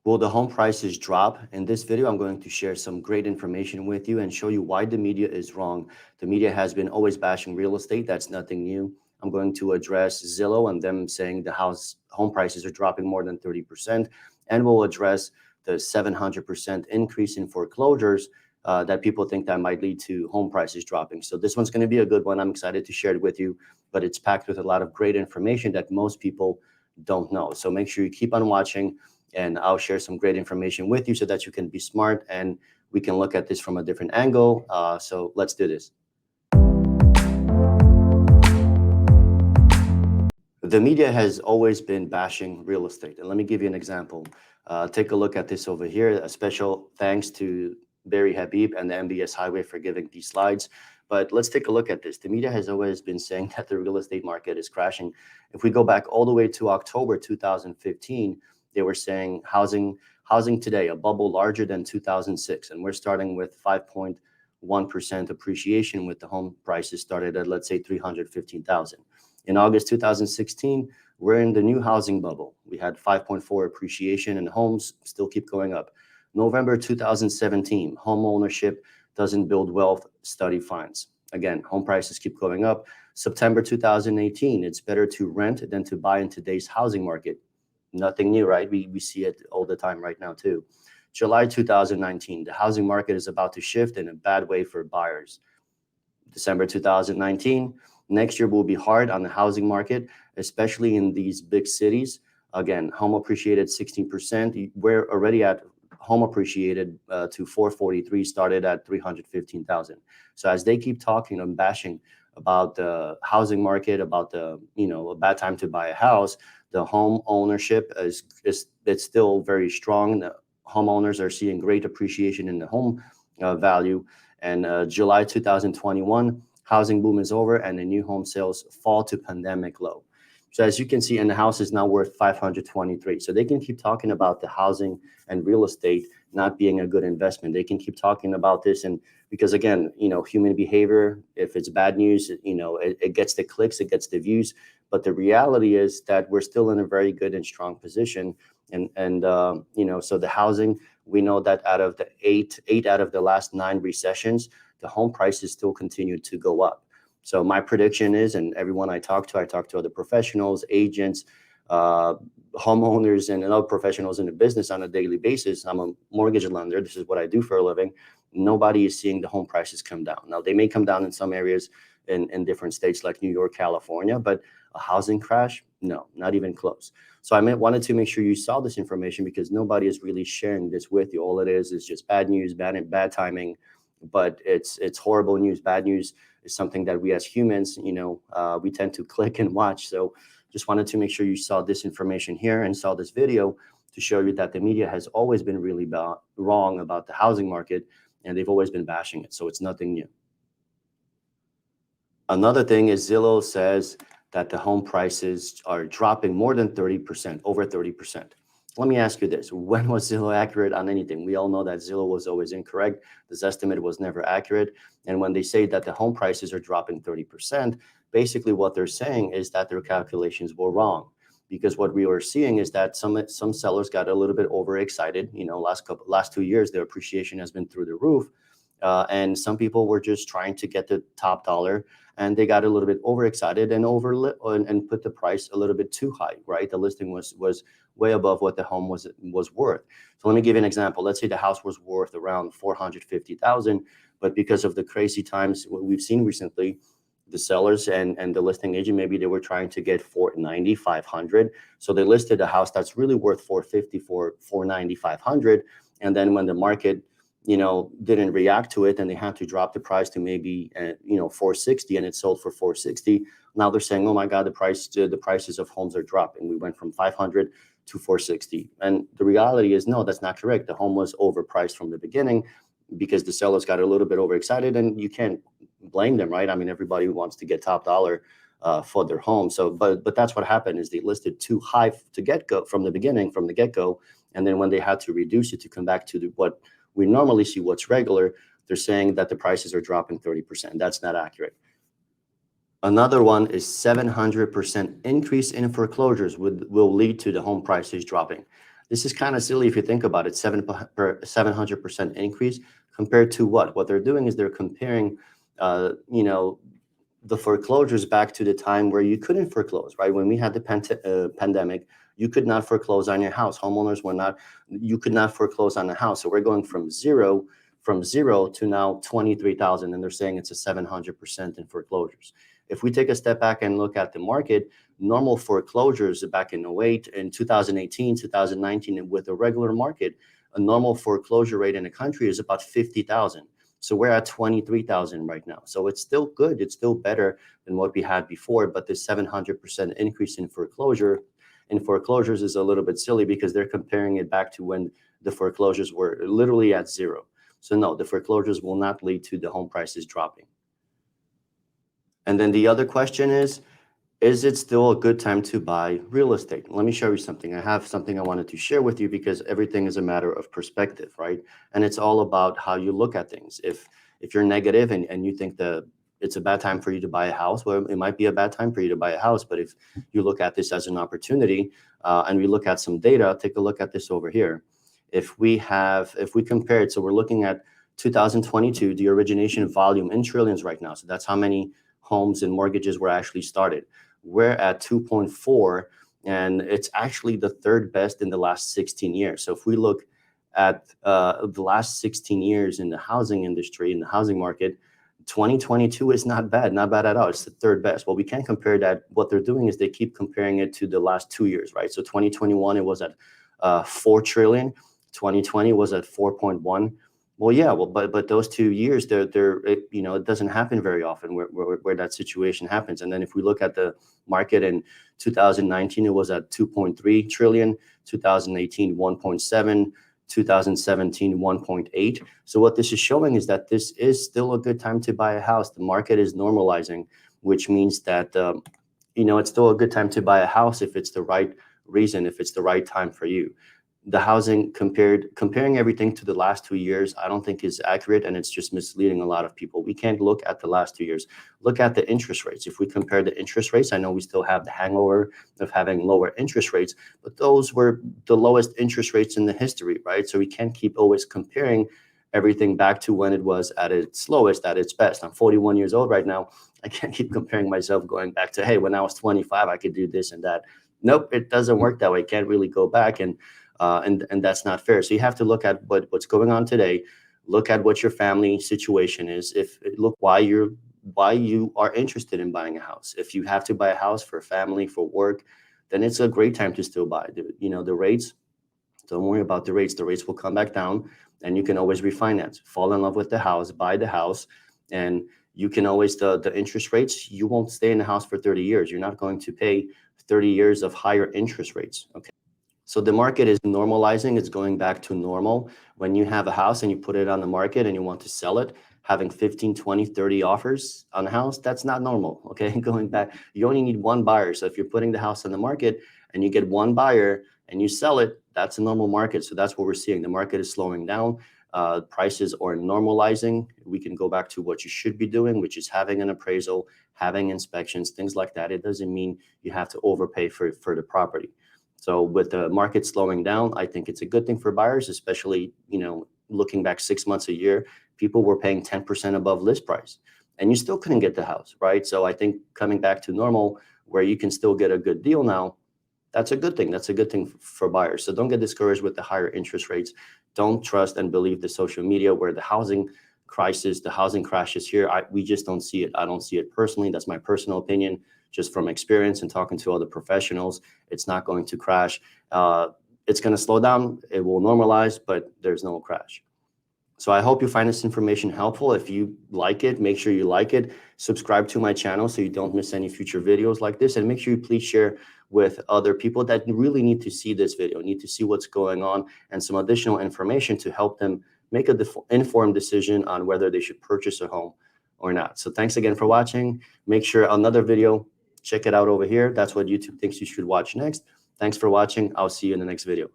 Will the home prices drop? In this video, I'm going to share some great information with you and show you why the media is wrong. The media has been always bashing real estate. That's nothing new. I'm going to address Zillow and them saying the home prices are dropping more than 30%. And we'll address the 700% increase in foreclosures that people think that might lead to home prices dropping. So this one's going to be a good one. I'm excited to share it with you, but it's packed with a lot of great information that most people don't know. So make sure you keep on watching, and I'll share some great information with you so that you can be smart and we can look at this from a different angle. So let's do this. The media has always been bashing real estate. And let me give you an example. Take a look at this over here. A special thanks to Barry Habib and the MBS Highway for giving these slides. But let's take a look at this. The media has always been saying that the real estate market is crashing. If we go back all the way to October 2015, they were saying housing today, a bubble larger than 2006. And we're starting with 5.1% appreciation with the home prices started at, let's say, 315,000. In August 2016, we're in the new housing bubble. We had 5.4 appreciation and homes still keep going up. November 2017, home ownership doesn't build wealth, study finds. Again, home prices keep going up. September 2018, it's better to rent than to buy in today's housing market. Nothing new, right? We see it all the time right now too. July 2019, the housing market is about to shift in a bad way for buyers. December 2019, next year will be hard on the housing market, especially in these big cities. Again, home appreciated 16%. We're already at home appreciated to 443, started at 315,000. So as they keep talking and bashing about the housing market, about the, a bad time to buy a house, the home ownership it's still very strong. The homeowners are seeing great appreciation in the home value. And July 2021, housing boom is over and the new home sales fall to pandemic low. So as you can see, and the house is now worth 523. So they can keep talking about the housing and real estate not being a good investment. They can keep talking about this, and because again, human behavior, if it's bad news, it gets the clicks, it gets the views. But the reality is that we're still in a very good and strong position. And so the housing, we know that out of the eight out of the last 9 recessions, the home prices still continue to go up. So my prediction is, and everyone I talk to other professionals, agents, homeowners, and other professionals in the business on a daily basis. I'm a mortgage lender. This is what I do for a living. Nobody is seeing the home prices come down. Now, they may come down in some areas in different states like New York, California, but a housing crash? No, not even close. So I wanted to make sure you saw this information because nobody is really sharing this with you. All it is just bad news, bad timing, but it's horrible news. Bad news is something that we as humans, we tend to click and watch. So just wanted to make sure you saw this information here and saw this video to show you that the media has always been really wrong about the housing market, and they've always been bashing it. So it's nothing new. Another thing is Zillow says that the home prices are dropping more than 30%, over 30%. Let me ask you this. When was Zillow accurate on anything? We all know that Zillow was always incorrect. This estimate was never accurate. And when they say that the home prices are dropping 30%, basically what they're saying is that their calculations were wrong. Because what we were seeing is that some sellers got a little bit overexcited. Last 2 years, their appreciation has been through the roof. And some people were just trying to get the top dollar, and they got a little bit overexcited and put the price a little bit too high, right? The listing was way above what the home was worth. So let me give you an example. Let's say the house was worth around 450,000, but because of the crazy times we've seen recently, the sellers and the listing agent, maybe they were trying to get 490, 500. So they listed a house that's really worth 450, 490, 500. And then when the market didn't react to it and they had to drop the price to maybe 460, and it sold for 460. Now they're saying, oh my God, the prices of homes are dropping. We went from 500 to 460. And the reality is, no, that's not correct. The home was overpriced from the beginning because the sellers got a little bit overexcited, and you can't blame them, right? I mean, everybody wants to get top dollar for their home. So, but that's what happened is they listed too high from the get-go. And then when they had to reduce it to come back to what we normally see, what's regular, they're saying that the prices are dropping 30%. That's not accurate. Another one is 700% increase in foreclosures will lead to the home prices dropping. This is kind of silly if you think about it. 700% increase compared to what? What they're doing is they're comparing, you know, the foreclosures back to the time where you couldn't foreclose, right? When we had the pandemic, you could not foreclose on your house. Homeowners were not, you could not foreclose on the house. So we're going from zero to now 23,000, and they're saying it's a 700% in foreclosures. If we take a step back and look at the market, normal foreclosures back in 08, in 2018, 2019, and with a regular market, a normal foreclosure rate in the country is about 50,000. So we're at 23,000 right now. So it's still good. It's still better than what we had before. But this 700% increase in foreclosures is a little bit silly because they're comparing it back to when the foreclosures were literally at zero. So no, the foreclosures will not lead to the home prices dropping. And then the other question is it still a good time to buy real estate? Let me show you something. I have something I wanted to share with you because everything is a matter of perspective, right? And it's all about how you look at things. If you're negative and you think that it's a bad time for you to buy a house, well, it might be a bad time for you to buy a house. But if you look at this as an opportunity, and we look at some data, take a look at this over here. If we compare it, so we're looking at 2022, the origination volume in trillions right now. So that's how many homes and mortgages were actually started. We're at 2.4, and it's actually the third best in the last 16 years. So if we look at the last 16 years in the housing industry, in the housing market, 2022 is not bad at all. It's the third best. Well, we can't compare that. What they're doing is they keep comparing it to the last 2 years, right? So 2021, it was at 4 trillion. 2020 was at 4.1. Well, yeah, well, but those 2 years, it doesn't happen very often where that situation happens. And then if we look at the market in 2019, it was at 2.3 trillion, 2018, 1.7, 2017, 1.8. So what this is showing is that this is still a good time to buy a house. The market is normalizing, which means that, it's still a good time to buy a house if it's the right reason, if it's the right time for you. The housing comparing everything to the last 2 years, I don't think is accurate, and it's just misleading a lot of people. We can't look at the last 2 years. Look at the interest rates. If we compare the interest rates, I know we still have the hangover of having lower interest rates, but those were the lowest interest rates in the history, right? So we can't keep always comparing everything back to when it was at its lowest, at its best. I'm 41 years old right now. I can't keep comparing myself going back to, hey, when I was 25, I could do this and that. Nope, it doesn't work that way. Can't really go back, and that's not fair. So you have to look at what's going on today. Look at what your family situation is. Look why you are interested in buying a house. If you have to buy a house for family, for work, then it's a great time to still buy. The rates, don't worry about the rates. The rates will come back down, and you can always refinance. Fall in love with the house, buy the house, and you can always, the interest rates, you won't stay in the house for 30 years. You're not going to pay 30 years of higher interest rates, okay? So the market is normalizing. It's going back to normal. When you have a house and you put it on the market and you want to sell it, having 15, 20, 30 offers on a house, that's not normal, okay? Going back, you only need one buyer. So if you're putting the house on the market and you get one buyer and you sell it, that's a normal market. So that's what we're seeing. The market is slowing down. Prices are normalizing. We can go back to what you should be doing, which is having an appraisal, having inspections, things like that. It doesn't mean you have to overpay for the property. So with the market slowing down, I think it's a good thing for buyers, especially, looking back 6 months, a year, people were paying 10% above list price and you still couldn't get the house, right? So I think coming back to normal where you can still get a good deal now, that's a good thing. That's a good thing for buyers. So don't get discouraged with the higher interest rates. Don't trust and believe the social media where the housing crisis, the housing crash is here. We just don't see it. I don't see it personally. That's my personal opinion. Just from experience and talking to other professionals, it's not going to crash. It's going to slow down. It will normalize, but there's no crash. So I hope you find this information helpful. If you like it, make sure you like it. Subscribe to my channel so you don't miss any future videos like this. And make sure you please share with other people that really need to see this video, need to see what's going on and some additional information to help them make an informed decision on whether they should purchase a home or not. So thanks again for watching. Make sure another video, check it out over here. That's what YouTube thinks you should watch next. Thanks for watching. I'll see you in the next video.